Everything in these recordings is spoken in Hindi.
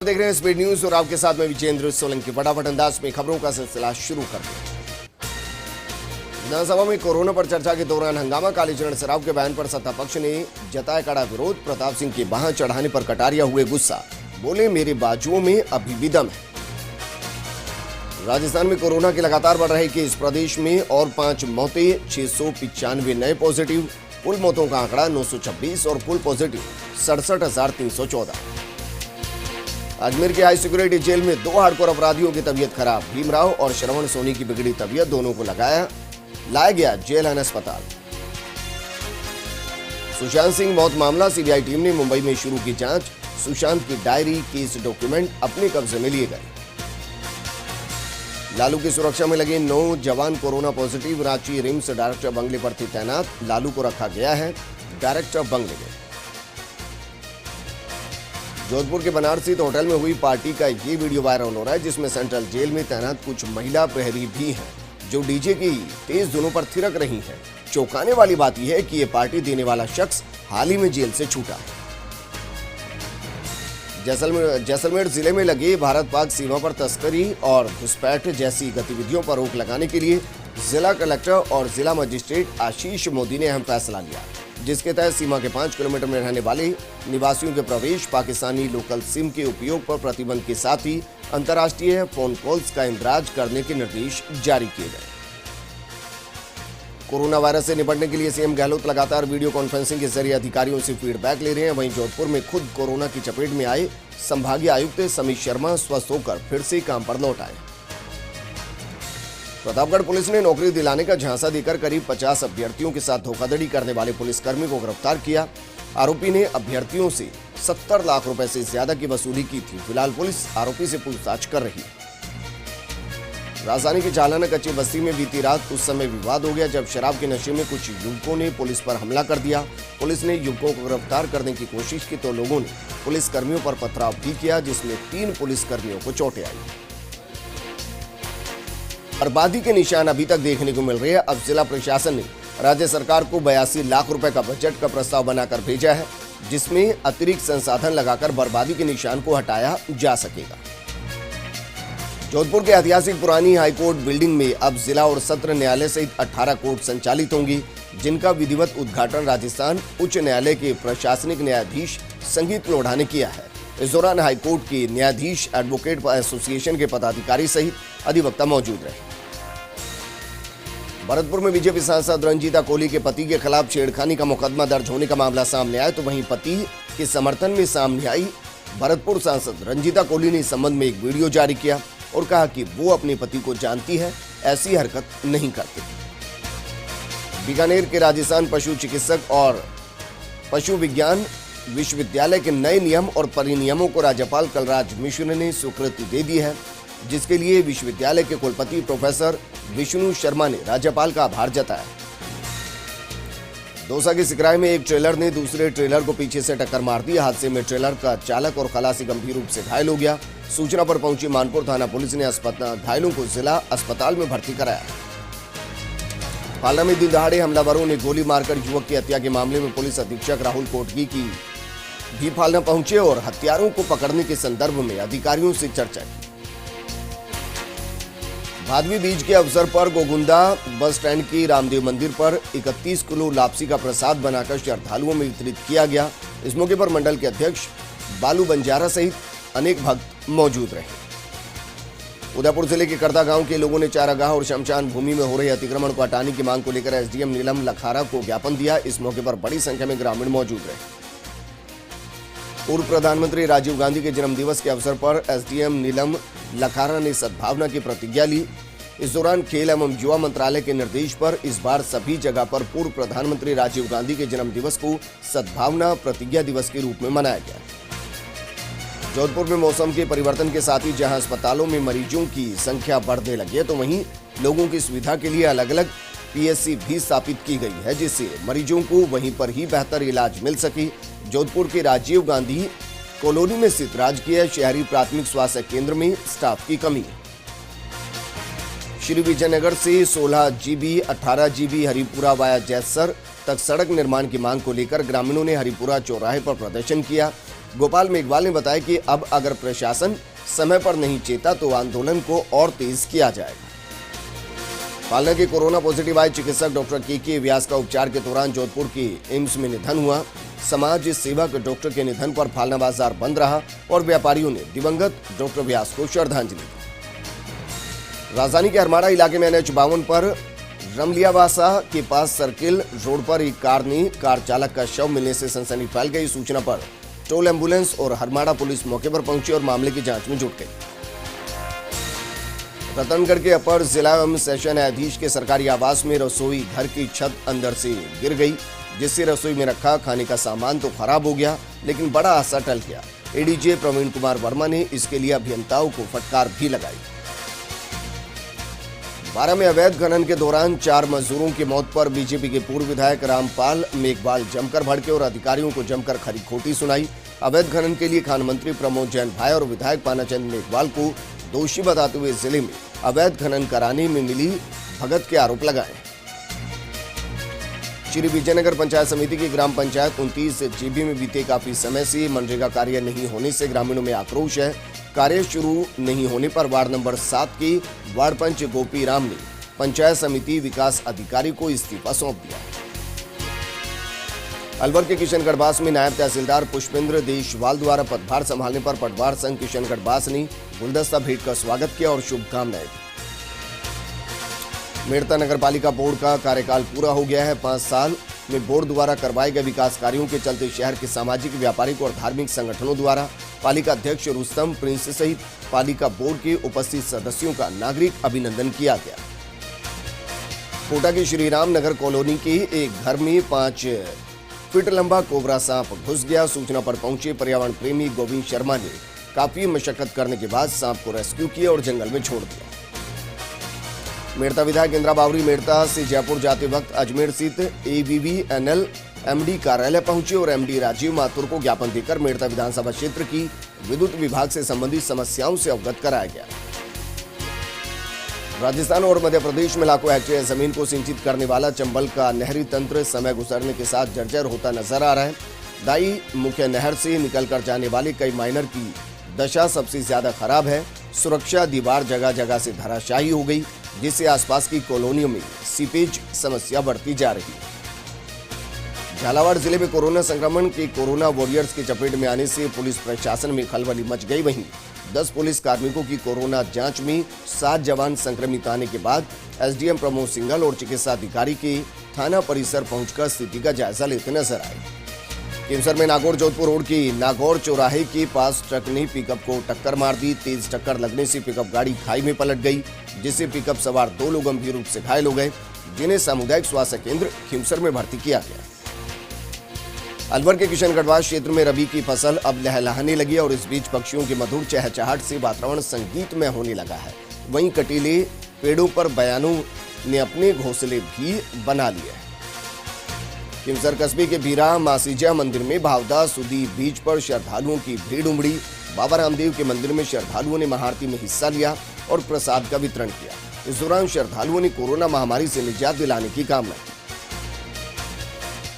देख रहे हैं स्पीड न्यूज और आपके साथ में विजेंद्र सोलंकी। फटाफट अंदाज में खबरों का सिलसिला शुरू करते हैं। विधानसभा में कोरोना पर चर्चा के दौरान हंगामा। कालीचरण सराफ के बयान पर सत्ता पक्ष ने जताया कड़ा विरोध। प्रताप सिंह के बांह चढ़ाने पर कटारिया हुए गुस्सा, बोले मेरे बाजुओं में अभी भी दम है। राजस्थान में कोरोना के लगातार बढ़ रहे केस, प्रदेश में और 5 मौतें, 695 नए पॉजिटिव। कुल मौतों का आंकड़ा 926 और कुल पॉजिटिव 67,314। अजमेर के हाई सिक्योरिटी जेल में 2 हार्डकोर अपराधियों की तबीयत खराब। भीमराव और श्रवण सोनी की बिगड़ी तबीयत, दोनों को लाया गया जेल एंड अस्पताल। सुशांत सिंह मौत मामला, सीबीआई टीम ने मुंबई में शुरू की जांच। सुशांत की डायरी, केस डॉक्यूमेंट अपने कब्जे में लिए गए। लालू की सुरक्षा में लगे 9 जवान corona positive. Ranchi RIMS director बंगले पर थे तैनात। लालू को रखा गया है डायरेक्टर बंगले में। जोधपुर के बनारसी होटल में हुई पार्टी का ये वीडियो वायरल हो रहा है, जिसमें सेंट्रल जेल में तैनात कुछ महिला प्रहरी भी हैं, जो डीजे की तेज धुनों पर थिरक रही हैं। चौंकाने वाली बात यह है कि ये पार्टी देने वाला शख्स हाल ही में जेल से छूटा है। जैसलमेर जिले में लगे भारत पाक सीमा पर तस्करी और घुसपैठ जैसी गतिविधियों पर रोक लगाने के लिए जिला कलेक्टर और जिला मजिस्ट्रेट आशीष मोदी ने अहम फैसला लिया, जिसके तहत सीमा के 5 किलोमीटर में रहने वाले निवासियों के प्रवेश, पाकिस्तानी लोकल सिम के उपयोग पर प्रतिबंध के साथ ही अंतर्राष्ट्रीय फोन कॉल्स का इंदराज करने के निर्देश जारी किए गए। कोरोना वायरस से निपटने के लिए सीएम गहलोत लगातार वीडियो कॉन्फ्रेंसिंग के जरिए अधिकारियों से फीडबैक ले रहे हैं। वहीं जोधपुर में खुद कोरोना की चपेट में आए संभागीय आयुक्त समीर शर्मा स्वस्थ होकर फिर से काम पर लौट आए। प्रतापगढ़ पुलिस ने नौकरी दिलाने का झांसा देकर करीब 50 अभ्यर्थियों के साथ धोखाधड़ी करने वाले पुलिसकर्मी को गिरफ्तार किया। आरोपी ने अभ्यर्थियों से 70 लाख रुपए से ज्यादा की वसूली की थी। फिलहाल पुलिस आरोपी से पूछताछ कर रही है। राजधानी की चालाना कच्ची बस्ती में बीती रात उस समय विवाद हो गया जब शराब के नशे में कुछ युवकों ने पुलिस पर हमला कर दिया। पुलिस ने युवकों को गिरफ्तार करने की कोशिश की तो लोगों ने पुलिसकर्मियों पर पथराव भी किया, जिसमें 3 पुलिसकर्मियों को चोटें आई। बर्बादी के निशान अभी तक देखने को मिल रहे हैं। अब जिला प्रशासन ने राज्य सरकार को 82 लाख रुपए का बजट का प्रस्ताव बनाकर भेजा है, जिसमें अतिरिक्त संसाधन लगाकर बर्बादी के निशान को हटाया जा सकेगा। जोधपुर के ऐतिहासिक पुरानी हाईकोर्ट बिल्डिंग में अब जिला और सत्र न्यायालय सहित 18 कोर्ट संचालित होंगी, जिनका विधिवत उद्घाटन राजस्थान उच्च न्यायालय के प्रशासनिक न्यायाधीश संगीत लोढ़ा ने किया है। इस दौरान हाईकोर्ट के न्यायाधीश, एडवोकेट एसोसिएशन के पदाधिकारी सहित अधिवक्ता मौजूद रहे। भरतपुर में बीजेपी सांसद रंजीता कोहली के पति के खिलाफ छेड़खानी का मुकदमा दर्ज होने का मामला सामने आया, तो वहीं पति के समर्थन में सामने आई भरतपुर सांसद रंजीता कोहली ने इस संबंध में एक वीडियो जारी किया और कहा कि वो अपने पति को जानती है, ऐसी हरकत नहीं करती। बीकानेर के राजस्थान पशु चिकित्सक और पशु विज्ञान विश्वविद्यालय के नए नियम और परिनियमों को राज्यपाल कलराज मिश्र ने स्वीकृति दे दी है, जिसके लिए विश्वविद्यालय के कुलपति प्रोफेसर विष्णु शर्मा ने राज्यपाल का आभार जताया। दौसा के सिकराय में एक ट्रेलर ने दूसरे ट्रेलर को पीछे से टक्कर मार दी। हादसे में ट्रेलर का चालक और खलासी गंभीर रूप से घायल हो गया। सूचना पर पहुंची मानपुर थाना पुलिस ने घायलों को जिला अस्पताल में भर्ती कराया। पालना में दिन दहाड़े हमलावरों ने गोली मारकर युवक की हत्या के मामले में पुलिस अधीक्षक राहुल कोटगी की भी पालना पहुंचे और हत्यारों को पकड़ने के संदर्भ में अधिकारियों से चर्चा की। भादवी बीज के अवसर पर गोगुंदा बस स्टैंड की रामदेव मंदिर पर 31 किलो लापसी का प्रसाद बनाकर श्रद्धालुओं में वितरित किया गया। इस मौके पर मंडल के अध्यक्ष बालू बंजारा सहित अनेक भक्त मौजूद रहे। उदयपुर जिले के करदा गांव के लोगों ने चारागाह और शमशान भूमि में हो रहे अतिक्रमण को हटाने की मांग को लेकर एसडीएम नीलम लखारा को ज्ञापन दिया। इस मौके पर बड़ी संख्या में ग्रामीण मौजूद रहे। पूर्व प्रधानमंत्री राजीव गांधी के जन्मदिवस के अवसर पर एसडीएम नीलम लखारा ने सद्भावना की प्रतिज्ञा ली। इस दौरान खेल एवं युवा मंत्रालय के निर्देश पर इस बार सभी जगह पर पूर्व प्रधानमंत्री राजीव गांधी के जन्मदिवस को सद्भावना प्रतिज्ञा दिवस के रूप में मनाया गया। जोधपुर में मौसम के परिवर्तन के साथ ही जहां अस्पतालों में मरीजों की संख्या बढ़ने लगी है, तो वहीं लोगों की सुविधा के लिए अलग अलग पीएससी भी स्थापित की गई है, जिससे मरीजों को वहीं पर ही बेहतर इलाज मिल सके। जोधपुर के राजीव गांधी कॉलोनी में स्थित राजकीय शहरी प्राथमिक स्वास्थ्य केंद्र में स्टाफ की कमी है। श्री विजयनगर से 16 जीबी 18 जीबी हरिपुरा वाया जैसर तक सड़क निर्माण की मांग को लेकर ग्रामीणों ने हरिपुरा चौराहे पर प्रदर्शन किया। गोपाल मेघवाल ने बताया कि अब अगर प्रशासन समय पर नहीं चेता तो आंदोलन को और तेज किया जाएगा। फालना के कोरोना पॉजिटिव आए चिकित्सक डॉक्टर के व्यास का उपचार के दौरान जोधपुर के एम्स में निधन हुआ। समाज सेवक डॉक्टर के निधन पर फालना बाजार बंद रहा और व्यापारियों ने दिवंगत डॉक्टर व्यास को श्रद्धांजलि दी। राजधानी के हरमाड़ा इलाके में NH-52 पर रमलियावासा के पास सर्किल रोड पर एक कार चालक का शव मिलने से सनसनी फैल गई। सूचना पर टोल एम्बुलेंस और हरमाड़ा पुलिस मौके पर पहुंची और मामले की जांच में जुट गई। रतनगढ़ के अपर जिला एवं सेशन न्यायाधीश के सरकारी आवास में रसोई घर की छत अंदर से गिर गई, जिससे रसोई में रखा खाने का सामान तो खराब हो गया, लेकिन बड़ा हादसा टल गया। एडीजे प्रवीण कुमार वर्मा ने इसके लिए अभियंताओं को फटकार भी लगाई। बारा में अवैध खनन के दौरान 4 मजदूरों की मौत पर बीजेपी के पूर्व विधायक रामपाल मेघवाल जमकर भड़के और अधिकारियों को जमकर खरी खोटी सुनाई। अवैध खनन के लिए खान मंत्री प्रमोद जैन भाई और विधायक पानाचंद मेघवाल को दोषी बताते हुए जिले में अवैध खनन कराने में मिली भगत के आरोप लगाए। श्री विजयनगर पंचायत समिति की ग्राम पंचायत 29 जीबी में बीते काफी समय से मनरेगा कार्य नहीं होने से ग्रामीणों में आक्रोश है। कार्य शुरू नहीं होने पर वार्ड नंबर 7 के वार्ड पंच गोपी राम ने पंचायत समिति विकास अधिकारी को इस्तीफा सौंप दिया। अलवर के किशनगढ़ बास में नायब तहसीलदार पुष्पेंद्र देशवाल द्वारा पदभार संभालने पर पटवार संघ किशनगढ़ बास ने गुलदस्ता भेंट कर स्वागत किया और शुभकामनाएं दी। मेड़ता नगर पालिका बोर्ड का कार्यकाल पूरा हो गया है। 5 साल में बोर्ड द्वारा करवाए गए विकास कार्यों के चलते शहर के सामाजिक, व्यापारिक और धार्मिक संगठनों द्वारा पालिका अध्यक्ष रुस्तम प्रिंस सहित पालिका बोर्ड के उपस्थित सदस्यों का नागरिक अभिनंदन किया गया। कोटा के श्री राम नगर कॉलोनी के एक घर में 5 फीट लंबा कोबरा सांप घुस गया। सूचना पर पहुंचे पर्यावरण प्रेमी गोविंद शर्मा ने काफी मशक्कत करने के बाद सांप को रेस्क्यू किया और जंगल में छोड़ दिया। मेड़ता विधायक इंदिरा बावरी मेड़ता से जयपुर जाते वक्त अजमेर स्थित ABBNL MD कार्यालय पहुंचे और MD राजीव माथुर को ज्ञापन देकर मेड़ता विधानसभा क्षेत्र की विद्युत विभाग से संबंधित समस्याओं से अवगत कराया गया। राजस्थान और मध्य प्रदेश में लाखों हेक्टेयर जमीन को सिंचित करने वाला चंबल का नहरी तंत्र समय गुजरने के साथ जर्जर होता नजर आ रहा है। दाई मुख्य नहर से निकलकर जाने वाले कई माइनर की दशा सबसे ज्यादा खराब है। सुरक्षा दीवार जगह जगह से धराशायी हो गई, जिससे आसपास की कॉलोनियों में सीपेज समस्या बढ़ती जा रही है। झालावाड़ जिले में कोरोना संक्रमण के कोरोना वॉरियर्स की चपेट में आने से पुलिस प्रशासन में खलबली मच गई। वहीं 10 पुलिस कार्मिकों की कोरोना जांच में 7 जवान संक्रमित आने के बाद SDM प्रमोद सिंघल और चिकित्सा अधिकारी के थाना परिसर पहुंचकर स्थिति का जायजा लेते नजर आए। केमसर में नागौर जोधपुर रोड की नागौर चौराहे के पास ट्रक ने पिकअप को टक्कर मार दी। तेज टक्कर लगने से पिकअप गाड़ी खाई में पलट गई, जिससे पिकअप सवार 2 लोग गंभीर रूप से घायल हो गए, जिन्हें सामुदायिक स्वास्थ्य केंद्र खिमसर में भर्ती किया गया। अलवर के किशनगढ़ क्षेत्र में रबी की फसल अब लहलहाने लगी और इस बीच पक्षियों की मधुर चहचहाहट से वातावरण संगीतमय होने लगा है। वहीं कटीले पेड़ों पर बयानों ने अपने घोंसले भी बना लिए हैं। खिमसर कस्बे के भीरा मासीजा मंदिर में भावदा सुदी बीच पर श्रद्धालुओं की भीड़ उमड़ी। बाबा रामदेव के मंदिर में श्रद्धालुओं ने महाआरती में हिस्सा लिया और प्रसाद का वितरण किया। इस दौरान श्रद्धालुओं ने कोरोना महामारी से निजात दिलाने की कामना की।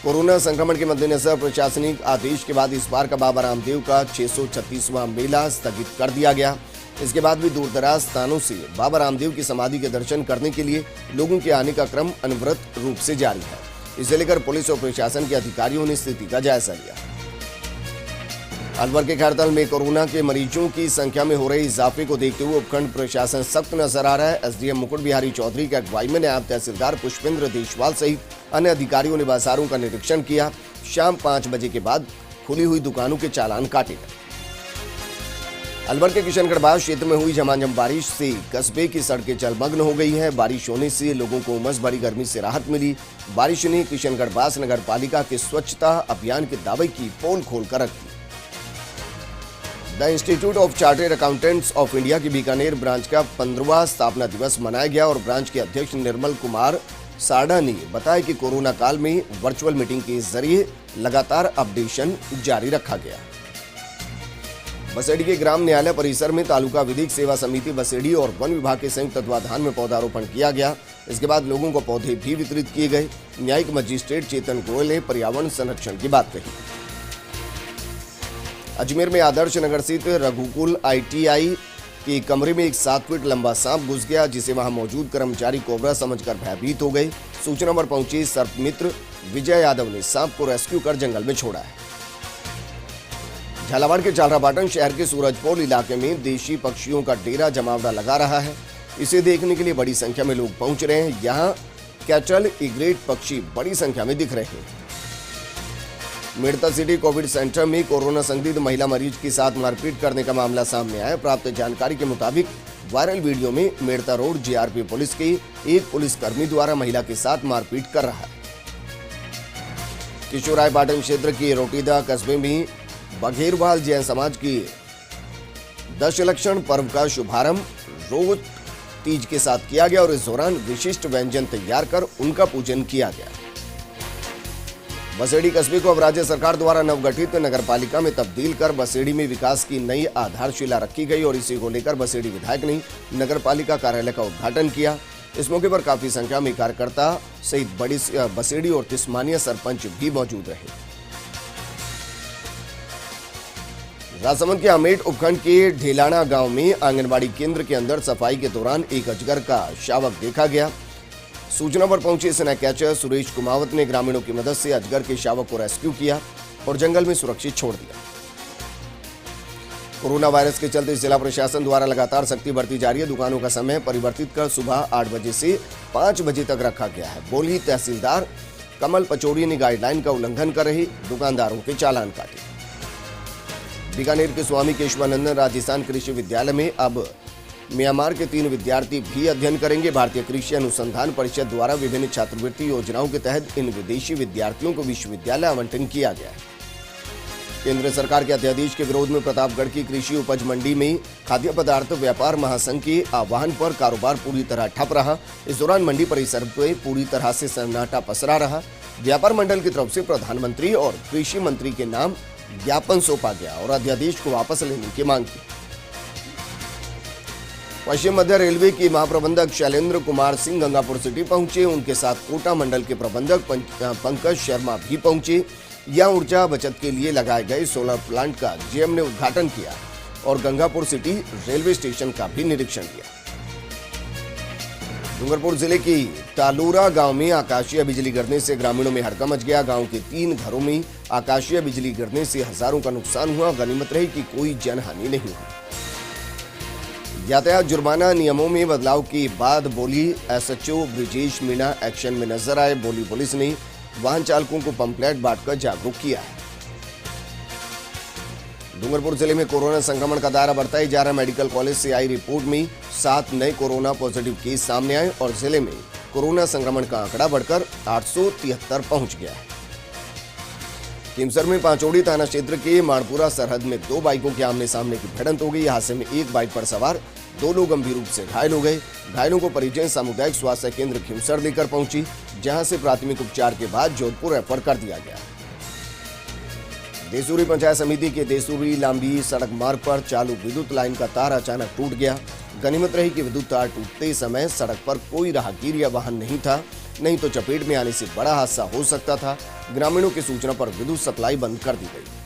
कोरोना संक्रमण के मद्देनजर प्रशासनिक आदेश के बाद इस बार का बाबा रामदेव का 636वां मेला स्थगित कर दिया गया। इसके बाद भी दूर दराज स्थानों से बाबा रामदेव की समाधि के दर्शन करने के लिए लोगों के आने का क्रम अनवरत रूप से जारी है। इसे लेकर पुलिस और प्रशासन के अधिकारियों ने स्थिति का जायजा लिया। अलवर के खैरतल में कोरोना के मरीजों की संख्या में हो रहे इजाफे को देखते हुए उपखंड प्रशासन सख्त नजर आ रहा है। SDM मुकुट बिहारी चौधरी की अगुवाई में नायब तहसीलदार पुष्पेंद्र देशवाल सहित अन्य अधिकारियों ने बाजारों का निरीक्षण किया। शाम 5 बजे के बाद खुली हुई दुकानों के चालान काटे गए। अलवर के किशनगढ़ क्षेत्र में हुई झमाझम बारिश से कस्बे की सड़कें जलमग्न हो गई हैं। बारिश होने से लोगों को उमस भरी गर्मी से राहत मिली। बारिश ने किशनगढ़ नगर पालिका के स्वच्छता अभियान के दावे की पोल खोलकर रख दी। The institute of chartered accountants of India की बीकानेर ब्रांच का 15वां स्थापना दिवस मनाया गया और ब्रांच के अध्यक्ष निर्मल कुमार साड़ा ने बताया कि कोरोना काल में वर्चुअल मीटिंग के जरिए लगातार अपडेशन जारी रखा गया। बसेड़ी के ग्राम न्यायालय परिसर में तालुका विधिक सेवा समिति बसेड़ी और वन विभाग के संयुक्त तत्वाधान में पौधारोपण किया गया। इसके बाद लोगों को पौधे भी वितरित किए गए। न्यायिक मजिस्ट्रेट चेतन गोयल ने पर्यावरण संरक्षण की बात कही। अजमेर में आदर्श नगर स्थित रघुकुल ITI के कमरे में एक 7 फीट लंबा सांप घुस गया, जिसे वहां मौजूद कर्मचारी कोबरा समझकर भयभीत हो गए। सूचना पर पहुंचे सर्प मित्र विजय यादव ने सांप को रेस्क्यू कर जंगल में छोड़ा है। झालावाड़ के चालरापाटन शहर के सूरजपोल इलाके में देशी पक्षियों का डेरा जमावड़ा लगा रहा है। इसे देखने के लिए बड़ी संख्या में लोग पहुंच रहे हैं। यहाँ कैटल इग्रेट पक्षी बड़ी संख्या में दिख रहे हैं। मेड़ता सिटी कोविड सेंटर में कोरोना संदिग्ध महिला मरीज के साथ मारपीट करने का मामला सामने आया। प्राप्त जानकारी के मुताबिक वायरल वीडियो में मेड़ता रोड GRP पुलिस के एक पुलिसकर्मी द्वारा महिला के साथ मारपीट कर रहा है। किशोरायपाटन क्षेत्र के रोटीदा कस्बे में बघेरवाल जैन समाज की दशलक्षण पर्व का शुभारंभ रोज तीज के साथ किया गया और इस दौरान विशिष्ट व्यंजन तैयार कर उनका पूजन किया गया। बसेड़ी कस्बे को अब राज्य सरकार द्वारा नवगठित नगरपालिका में तब्दील कर बसेड़ी में विकास की नई आधारशिला रखी गई और इसी को लेकर बसेड़ी विधायक ने नगरपालिका कार्यालय का उद्घाटन किया। इस मौके पर काफी संख्या में कार्यकर्ता सहित बड़ी बसेड़ी और तिस्मानिया सरपंच भी मौजूद रहे। राजसमंद के अमेठ उपखंड के ढेलाना गांव में आंगनबाड़ी केंद्र के अंदर सफाई के दौरान एक अजगर का शावक देखा गया। सूचना पर पहुंचे सेना कैचर सुरेश कुमावत ने ग्रामीणों की मदद से अजगर के शावक को रेस्क्यू किया और जंगल में सुरक्षित छोड़ दिया। कोरोना वायरस के चलते जिला प्रशासन द्वारा लगातार सख्ती बरती जा रही है। दुकानों का समय परिवर्तित कर सुबह 8 बजे से 5 बजे तक रखा गया है। बोली तहसीलदार कमल पचौड़ी ने गाइडलाइन का उल्लंघन कर रहे दुकानदारों के चालान काटे। बीकानेर के स्वामी केशवानंदन राजस्थान कृषि विद्यालय में अब म्यांमार के 3 विद्यार्थी भी अध्ययन करेंगे। भारतीय कृषि अनुसंधान परिषद द्वारा विभिन्न छात्रवृत्ति योजनाओं के तहत इन विदेशी विद्यार्थियों को विश्वविद्यालय आवंटन किया गया है। केंद्र सरकार के अध्यादेश के विरोध में प्रतापगढ़ की कृषि उपज मंडी में खाद्य पदार्थ व्यापार महासंघ के आह्वान पर कारोबार पूरी तरह ठप रहा। इस दौरान मंडी परिसर में पूरी तरह से सन्नाटा पसरा रहा। व्यापार मंडल की तरफ से प्रधानमंत्री और कृषि मंत्री के नाम ज्ञापन सौंपा गया और अध्यादेश को वापस लेने की मांग की। पश्चिम मध्य रेलवे के महाप्रबंधक शैलेंद्र कुमार सिंह गंगापुर सिटी पहुंचे। उनके साथ कोटा मंडल के प्रबंधक पंकज शर्मा भी पहुंचे। यहां ऊर्जा बचत के लिए लगाए गए सोलर प्लांट का GM ने उद्घाटन किया और गंगापुर सिटी रेलवे स्टेशन का भी निरीक्षण किया। डूंगरपुर जिले की तालूरा गांव में आकाशीय बिजली गिरने से ग्रामीणों में हड़कंप मच गया। गांव के 3 घरों में आकाशीय बिजली गिरने से हजारों का नुकसान हुआ। गनीमत रही कि कोई जनहानि नहीं हुई। यातायात जुर्माना नियमों में बदलाव के बाद बोली SHO ब्रिजेश मीणा एक्शन में नजर आए। बोली पुलिस ने वाहन चालकों को पंपलेट बांटकर जागरूक किया है। डूंगरपुर जिले में कोरोना संक्रमण का दायरा बढ़ता ही जा रहा। मेडिकल कॉलेज से आई रिपोर्ट में 7 नए कोरोना पॉजिटिव केस सामने आए और जिले में कोरोना संक्रमण का आंकड़ा बढ़कर 873 पहुंच गया है। किमसर में पांचोड़ी थाना क्षेत्र के माड़पुरा सरहद में 2 बाइकों के आमने सामने की भिड़ंत हो गई। हादसे में एक बाइक पर सवार 2 लोग गंभीर रूप से घायल हो गए। घायलों को परिजन सामुदायिक स्वास्थ्य केंद्र खिमसर लेकर पहुंची, जहां से प्राथमिक उपचार के बाद जोधपुर रेफर कर दिया गया। देसूरी पंचायत समिति के देसूरी लांबी सड़क मार्ग पर चालू विद्युत लाइन का तार अचानक टूट गया। गनीमत रही कि विद्युत तार टूटते समय सड़क पर कोई राहगीर या वाहन नहीं था, नहीं तो चपेट में आने से बड़ा हादसा हो सकता था। ग्रामीणों की सूचना पर विद्युत सप्लाई बंद कर दी गई।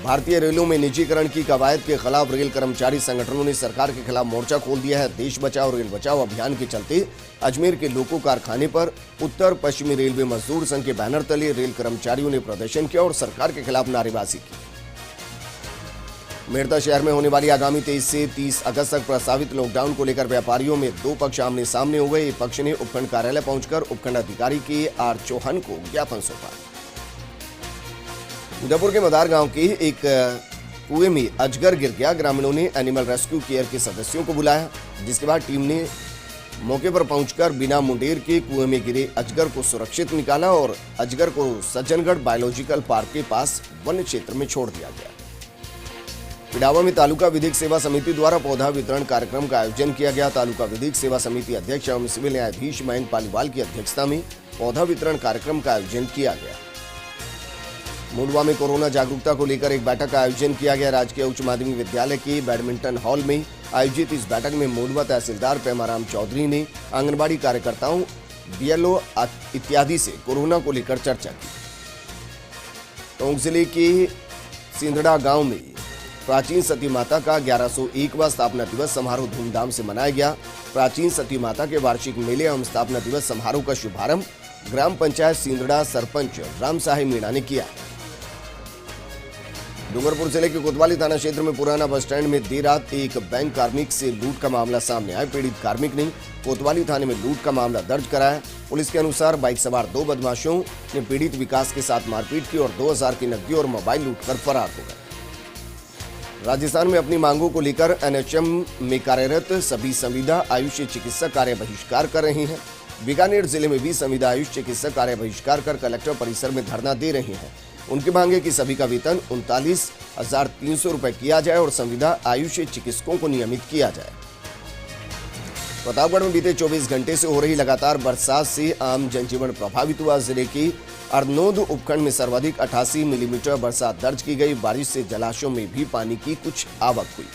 भारतीय रेलों में निजीकरण की कवायद के खिलाफ रेल कर्मचारी संगठनों ने सरकार के खिलाफ मोर्चा खोल दिया है। देश बचाओ रेल बचाओ अभियान के चलते अजमेर के लोको कारखाने पर उत्तर पश्चिमी रेलवे मजदूर संघ के बैनर तले रेल कर्मचारियों ने प्रदर्शन किया और सरकार के खिलाफ नारेबाजी की। मेड़ता शहर में होने वाली आगामी 23 से 30 अगस्त तक प्रस्तावित लॉकडाउन को लेकर व्यापारियों में 2 पक्ष आमने सामने हो गए। एक पक्ष ने उपखंड कार्यालय पहुंचकर उपखंड अधिकारी के R चौहान को ज्ञापन सौंपा। उदयपुर के मदार गांव के एक कुएं में अजगर गिर गया। ग्रामीणों ने एनिमल रेस्क्यू केयर के सदस्यों को बुलाया, जिसके बाद टीम ने मौके पर पहुंचकर बिना मुंडेर के कुएं में गिरे अजगर को सुरक्षित निकाला और अजगर को सज्जनगढ़ बायोलॉजिकल पार्क के पास वन क्षेत्र में छोड़ दिया गया। पिडावा में तालुका विधिक सेवा समिति द्वारा पौधा वितरण कार्यक्रम का आयोजन किया गया। तालुका विधिक सेवा समिति अध्यक्ष एवं सिविल न्यायाधीश मयंक पालीवाल की अध्यक्षता में पौधा वितरण कार्यक्रम का आयोजन किया गया। मुंडवा में कोरोना जागरूकता को लेकर एक बैठक का आयोजन किया गया। राजकीय उच्च माध्यमिक विद्यालय के बैडमिंटन हॉल में आयोजित इस बैठक में मुंडवा तहसीलदार पेमाराम चौधरी ने आंगनबाड़ी कार्यकर्ताओं, BLO इत्यादि से कोरोना को लेकर चर्चा की। टोंक जिले के सिंधड़ा गांव में प्राचीन सती माता का 1101वां स्थापना दिवस समारोह धूमधाम से मनाया गया। प्राचीन सती माता के वार्षिक मेले एवं स्थापना दिवस समारोह का शुभारंभ ग्राम पंचायत सिंधड़ा सरपंच राम साहेब मीणा ने किया। डूंगरपुर जिले के कोतवाली थाना क्षेत्र में पुराना बस स्टैंड में देर रात एक बैंक कार्मिक से लूट का मामला सामने आया। पीड़ित कार्मिक ने कोतवाली थाने में लूट का मामला दर्ज कराया। पुलिस के अनुसार बाइक सवार 2 बदमाशों ने पीड़ित विकास के साथ मारपीट की और 2000 की नकदी और मोबाइल लूटकर फरार हो गए। राजस्थान में अपनी मांगों को लेकर एनएचएम में कार्यरत सभी संविदा आयुष चिकित्सक कार्य बहिष्कार कर रहे हैं। बीकानेर जिले में भी संविदा आयुष चिकित्सक कार्य बहिष्कार कर कलेक्टर परिसर में धरना दे रहे हैं। उनकी मांग है कि सभी का वेतन 39,300 रुपए किया जाए और संविदा आयुष चिकित्सकों को नियमित किया जाए। प्रतापगढ़ में बीते 24 घंटे से हो रही लगातार बरसात से आम जनजीवन प्रभावित हुआ। जिले की अरनोद उपखंड में सर्वाधिक 88 मिलीमीटर बरसात दर्ज की गई। बारिश से जलाशयों में भी पानी की कुछ आवक हुई।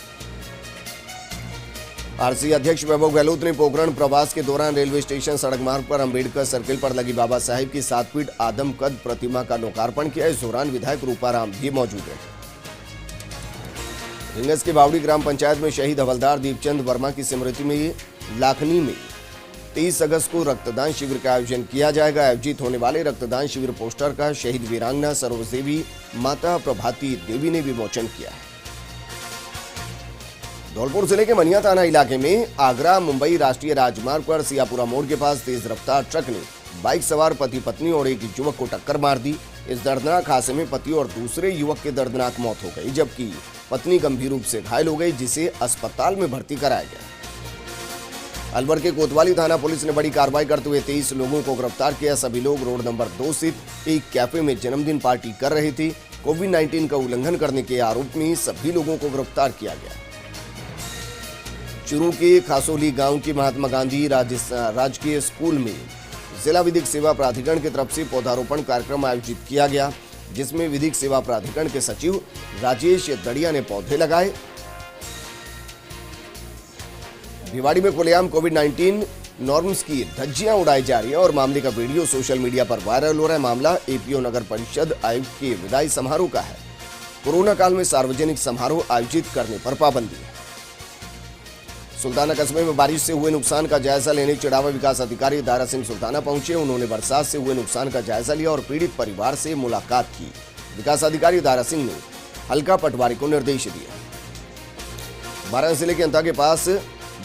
आरसी अध्यक्ष वैभव गहलोत ने पोखरण प्रवास के दौरान रेलवे स्टेशन सड़क मार्ग पर अंबेडकर सर्किल पर लगी बाबा साहेब की 7 फीट आदमकद प्रतिमा का लोकार्पण किया। इस दौरान विधायक रूपाराम भी मौजूद रहे। रिंगस की बावड़ी ग्राम पंचायत में शहीद हवलदार दीपचंद वर्मा की स्मृति में लाखनी में 23 अगस्त को रक्तदान शिविर का आयोजन किया जाएगा। आयोजित होने वाले रक्तदान शिविर पोस्टर का शहीद वीरांगना सरोज देवी माता प्रभाती देवी ने विमोचन किया है। धौलपुर जिले के मनिया थाना इलाके में आगरा मुंबई राष्ट्रीय राजमार्ग पर सियापुरा मोड़ के पास तेज रफ्तार ट्रक ने बाइक सवार पति पत्नी और एक युवक को टक्कर मार दी। इस दर्दनाक हादसे में पति और दूसरे युवक की दर्दनाक मौत हो गई, जबकि पत्नी गंभीर रूप से घायल हो गई, जिसे अस्पताल में भर्ती कराया गया। अलवर के कोतवाली थाना पुलिस ने बड़ी कार्रवाई करते हुए 23 लोगों को गिरफ्तार किया। सभी लोग रोड नंबर 2 स्थित एक कैफे में जन्मदिन पार्टी कर रहे थे। कोविड-19 का उल्लंघन करने के आरोप में सभी लोगों को गिरफ्तार किया गया। चूरू के खासोली गांव की महात्मा गांधी राजकीय स्कूल में जिला विधिक सेवा प्राधिकरण की तरफ से पौधारोपण कार्यक्रम आयोजित किया गया, जिसमें विधिक सेवा प्राधिकरण के सचिव राजेश दड़िया ने पौधे लगाए। भिवाड़ी में खुलेआम कोविड-19 नॉर्म्स की धज्जियां उड़ाई जा रही है और मामले का वीडियो सोशल मीडिया पर वायरल हो रहा है। मामला एपीओ नगर परिषद आयुक्त के विदाई समारोह का है। कोरोना काल में सार्वजनिक समारोह आयोजित करने पर पाबंदी है। सुल्ताना कस्बे में बारिश से हुए नुकसान का जायजा लेने चिड़ावा विकास अधिकारी दारा सिंह सुल्ताना पहुंचे। उन्होंने बरसात से हुए नुकसान का जायजा लिया और पीड़ित परिवार से मुलाकात की। विकास अधिकारी दारा सिंह ने हल्का पटवारी को निर्देश दिए। बारां जिले के अंता के पास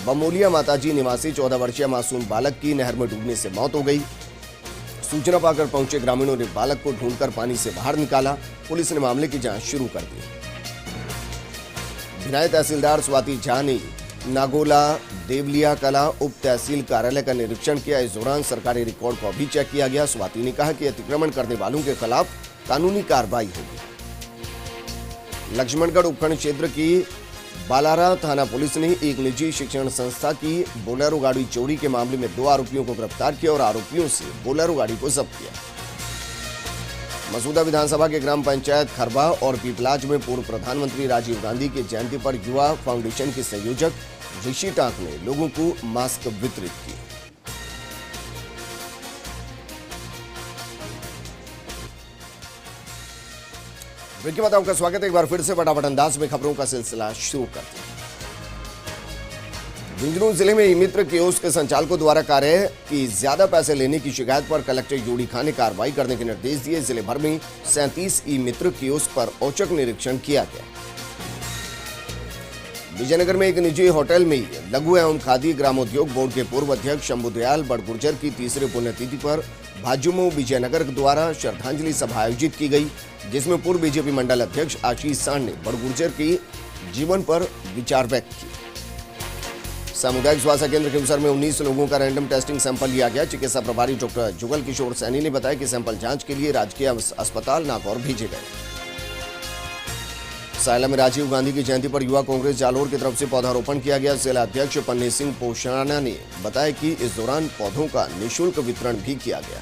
बमोलिया माताजी निवासी 14 वर्षीय मासूम बालक की नहर में डूबने से मौत हो गई। सूचना पाकर पहुंचे ग्रामीणों ने बालक को ढूंढकर पानी से बाहर निकाला। पुलिस ने मामले की जांच शुरू कर दी। भिलाई तहसीलदार स्वाति झा ने नागोला देवलिया कला उप तहसील कार्यालय का निरीक्षण किया। इस दौरान सरकारी रिकॉर्ड को भी चेक किया गया। स्वाति ने कहा कि अतिक्रमण करने वालों के खिलाफ कानूनी कार्रवाई होगी। लक्ष्मणगढ़ उपखंड क्षेत्र की बालारा थाना पुलिस ने एक निजी शिक्षण संस्था की बोलेरो गाड़ी चोरी के मामले में 2 आरोपियों को गिरफ्तार किया और आरोपियों से बोलेरो गाड़ी को जब्त किया। मसूदा विधानसभा के ग्राम पंचायत खरबा और पीपलाज में पूर्व प्रधानमंत्री राजीव गांधी की जयंती पर युवा फाउंडेशन के संयोजक ऋषि टाक ने लोगों को मास्क वितरित किए। ब्रेक के बाद आपका स्वागत है। एक बार फिर से फटाफट अंदाज में खबरों का सिलसिला शुरू करते हैं। झुंझुनू जिले में ई मित्र कियोस्क के संचालकों द्वारा कार्य की ज्यादा पैसे लेने की शिकायत पर कलेक्टर यूडी खान ने कार्रवाई करने के निर्देश दिए। जिले भर में 37 ई मित्र कियोस्क पर औचक निरीक्षण किया गया। विजयनगर में एक निजी होटल में लघु एवं खादी ग्रामोद्योग बोर्ड के पूर्व अध्यक्ष शंभुदयाल बड़गुर्जर की तीसरे पुण्यतिथि पर भाजयुमो विजयनगर द्वारा श्रद्धांजलि सभा आयोजित की गई, जिसमें पूर्व बीजेपी मंडल अध्यक्ष आशीष सांड ने बड़गुर्जर के जीवन पर विचार व्यक्त किए। सामुदायिक स्वास्थ्य केंद्र केवसर में 19 लोगों का रैंडम टेस्टिंग सैंपल लिया गया। चिकित्सा प्रभारी डॉक्टर जुगल किशोर सैनी ने बताया कि सैंपल जांच के लिए राजकीय अस्पताल नागौर भेजे गए। सायला में राजीव गांधी की जयंती पर युवा कांग्रेस जालोर की तरफ से पौधारोपण किया गया। जिला अध्यक्ष पन्नी सिंह पोशाना ने बताया कि इस दौरान पौधों का निःशुल्क वितरण भी किया गया।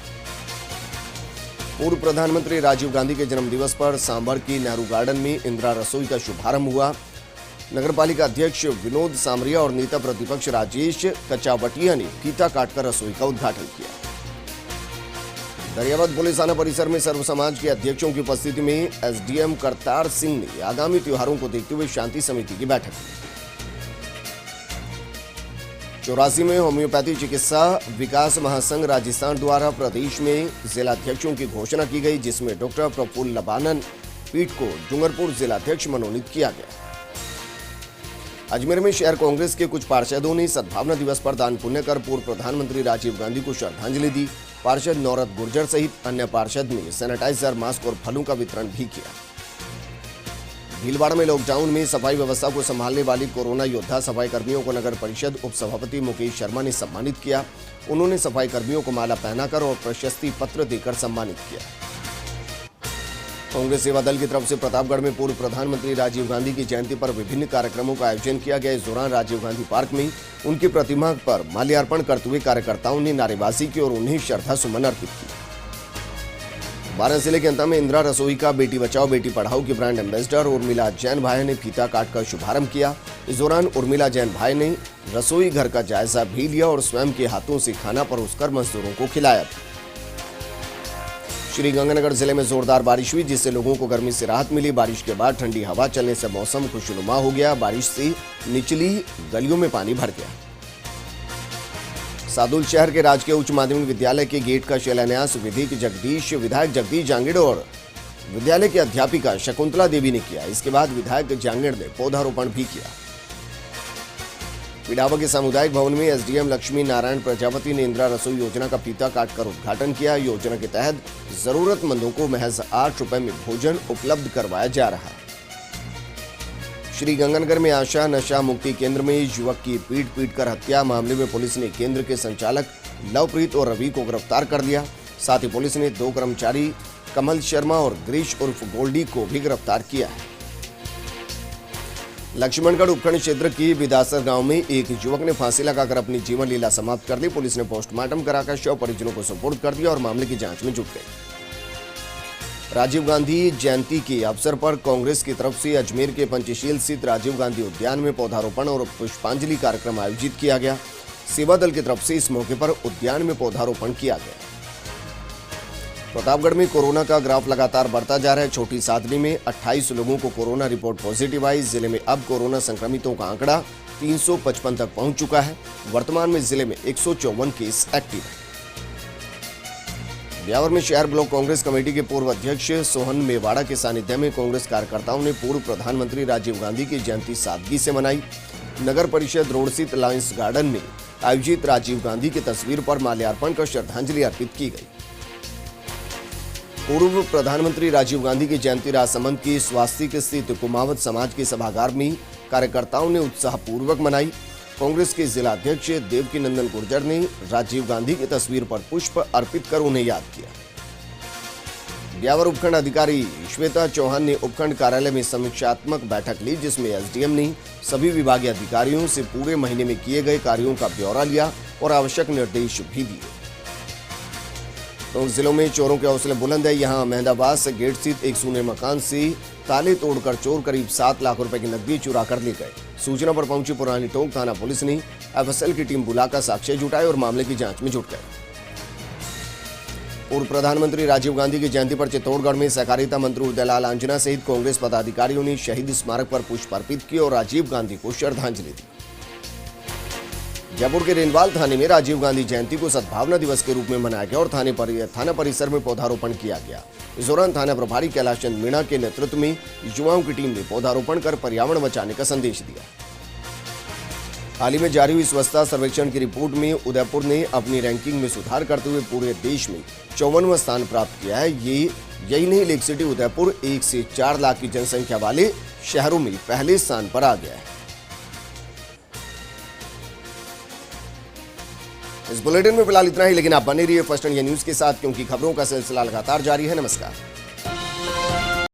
पूर्व प्रधानमंत्री राजीव गांधी के जन्मदिवस पर सांभर की नेहरू गार्डन में इंदिरा रसोई का शुभारंभ हुआ। नगरपालिका अध्यक्ष विनोद सामरिया और नेता प्रतिपक्ष राजेश कचावटिया ने फीता काटकर रसोई का उद्घाटन किया। दरियावद पुलिस थाना परिसर में सर्व समाज के अध्यक्षों की उपस्थिति में एसडीएम करतार सिंह ने आगामी त्योहारों को देखते हुए शांति समिति की बैठक की। 84 में होम्योपैथी चिकित्सा विकास महासंघ राजस्थान द्वारा प्रदेश में जिलाध्यक्षों की घोषणा की गई, जिसमें डॉक्टर प्रफुल्ल लबानन पीठ को डूंगरपुर जिलाध्यक्ष मनोनीत किया गया। अजमेर में शहर कांग्रेस के कुछ पार्षदों ने सद्भावना दिवस पर दान पुण्य कर पूर्व प्रधानमंत्री राजीव गांधी को श्रद्धांजलि दी। पार्षद नौरत गुर्जर सहित अन्य पार्षद ने सैनिटाइजर, मास्क और फलों का वितरण भी किया। भीलवाड़ा में लॉकडाउन में सफाई व्यवस्था को संभालने वाली कोरोना योद्धा सफाई कर्मियों को नगर परिषद उप सभापति मुकेश शर्मा ने सम्मानित किया। उन्होंने सफाई कर्मियों को माला पहनाकर और प्रशस्ति पत्र देकर सम्मानित किया। कांग्रेस सेवा दल की तरफ से प्रतापगढ़ में पूर्व प्रधानमंत्री राजीव गांधी की जयंती पर विभिन्न कार्यक्रमों का आयोजन किया गया। इस दौरान राजीव गांधी पार्क में उनकी प्रतिमा पर माल्यार्पण करते हुए कार्यकर्ताओं ने नारेबाजी की और उन्हें श्रद्धा सुमन अर्पित की। बारां जिले के अंता में इंदिरा रसोई का बेटी बचाओ बेटी पढ़ाओ की ब्रांड एम्बेसडर उर्मिला जैन भाई ने फीता काटकर शुभारंभ किया। इस दौरान उर्मिला जैन भाई ने रसोई घर का जायजा भी लिया और स्वयं के हाथों से खाना परोसकर मजदूरों को खिलाया। श्रीगंगानगर जिले में जोरदार बारिश हुई, जिससे लोगों को गर्मी से राहत मिली। बारिश के बाद ठंडी हवा चलने से मौसम खुशनुमा हो गया। बारिश से निचली गलियों में पानी भर गया। सादुल शहर के राजकीय उच्च माध्यमिक विद्यालय के गेट का शिलान्यास विधायक जगदीश जांगेड़ और विद्यालय की अध्यापिका शकुंतला देवी ने किया। इसके बाद विधायक जांगेड़ ने पौधारोपण भी किया। पिडावा के सामुदायिक भवन में एसडीएम लक्ष्मी नारायण प्रजापति ने इंदिरा रसोई योजना का फीता काटकर उद्घाटन किया। योजना के तहत जरूरतमंदों को महज 8 रुपए में भोजन उपलब्ध करवाया जा रहा है। श्रीगंगानगर में आशा नशा मुक्ति केंद्र में युवक की पीट कर हत्या मामले में पुलिस ने केंद्र के संचालक लवप्रीत और रवि को गिरफ्तार कर लिया। साथ ही पुलिस ने 2 कर्मचारी कमल शर्मा और गिरीश उर्फ गोल्डी को भी गिरफ्तार किया है। लक्ष्मणगढ़ उपखंड क्षेत्र की बिदासर गांव में एक युवक ने फांसी लगाकर अपनी जीवन लीला समाप्त कर दी। पुलिस ने पोस्टमार्टम कराकर शव परिजनों को सुपुर्द कर दिया और मामले की जांच में जुट गई। राजीव गांधी जयंती के अवसर पर कांग्रेस की तरफ से अजमेर के पंचशील स्थित राजीव गांधी उद्यान में पौधारोपण और पुष्पांजलि कार्यक्रम आयोजित किया गया। सेवा दल की तरफ से इस मौके पर उद्यान में पौधारोपण किया गया। प्रतापगढ़ में कोरोना का ग्राफ लगातार बढ़ता जा रहा है। छोटी सादनी में 28 लोगों को कोरोना रिपोर्ट पॉजिटिव आई। जिले में अब कोरोना संक्रमितों का आंकड़ा 355 तक पहुंच चुका है। वर्तमान में जिले में 154 केस एक्टिव है। ब्यावर में शहर ब्लॉक कांग्रेस कमेटी के पूर्व अध्यक्ष सोहन मेवाड़ा के सानिध्य में कांग्रेस कार्यकर्ताओं ने पूर्व प्रधानमंत्री राजीव गांधी की जयंती सादगी से मनाई। नगर परिषद रोड स्थित लायंस गार्डन में आयोजित राजीव गांधी की तस्वीर पर माल्यार्पण कर श्रद्धांजलि अर्पित की गई। पूर्व प्रधानमंत्री राजीव गांधी की जयंती राजसमंद की स्वास्तिक स्थित कुमावत समाज के सभागार में कार्यकर्ताओं ने उत्साहपूर्वक मनाई। कांग्रेस के जिला अध्यक्ष देवकी नंदन गुर्जर ने राजीव गांधी की तस्वीर पर पुष्प अर्पित कर उन्हें याद किया। ब्यावर उपखंड अधिकारी श्वेता चौहान ने उपखंड कार्यालय में समीक्षात्मक बैठक ली, जिसमें एसडीएम ने सभी विभागीय अधिकारियों से पूरे महीने में किए गए कार्यों का ब्यौरा लिया और आवश्यक निर्देश भी दिए। तो जिलों में चोरों के हौसले बुलंद है। यहां अहमदाबाद से गेट स्थित एक सूने मकान से ताले तोड़कर चोर करीब 7 लाख रुपए की नकदी चुरा कर ले गए। सूचना पर पहुंची पुरानी टोंक थाना पुलिस ने एफएसएल की टीम बुलाकर साक्ष्य जुटाए और मामले की जांच में जुट गए। पूर्व प्रधानमंत्री राजीव गांधी की जयंती पर चित्तौड़गढ़ में सहकारिता मंत्री उदयलाल आंजना सहित कांग्रेस पदाधिकारियों ने शहीद स्मारक पर पुष्प अर्पित किए और राजीव गांधी को श्रद्धांजलि दी। जयपुर के रेनवाल थाने में राजीव गांधी जयंती को सद्भावना दिवस के रूप में मनाया गया और थाना परिसर में पौधारोपण किया गया। इस दौरान थाना प्रभारी कैलाश चंद मीणा के नेतृत्व में युवाओं की टीम ने पौधारोपण कर पर्यावरण बचाने का संदेश दिया। हाल ही में जारी हुई स्वच्छता सर्वेक्षण की रिपोर्ट में उदयपुर ने अपनी रैंकिंग में सुधार करते हुए पूरे देश में 54वां स्थान प्राप्त किया है। यही नहीं, लेक सिटी उदयपुर 1 से 4 लाख की जनसंख्या वाले शहरों में पहले स्थान पर आ गया है। इस बुलेटिन में फिलहाल इतना ही, लेकिन आप बने रहिए फर्स्ट इंडिया न्यूज के साथ, क्योंकि खबरों का सिलसिला लगातार जारी है। नमस्कार।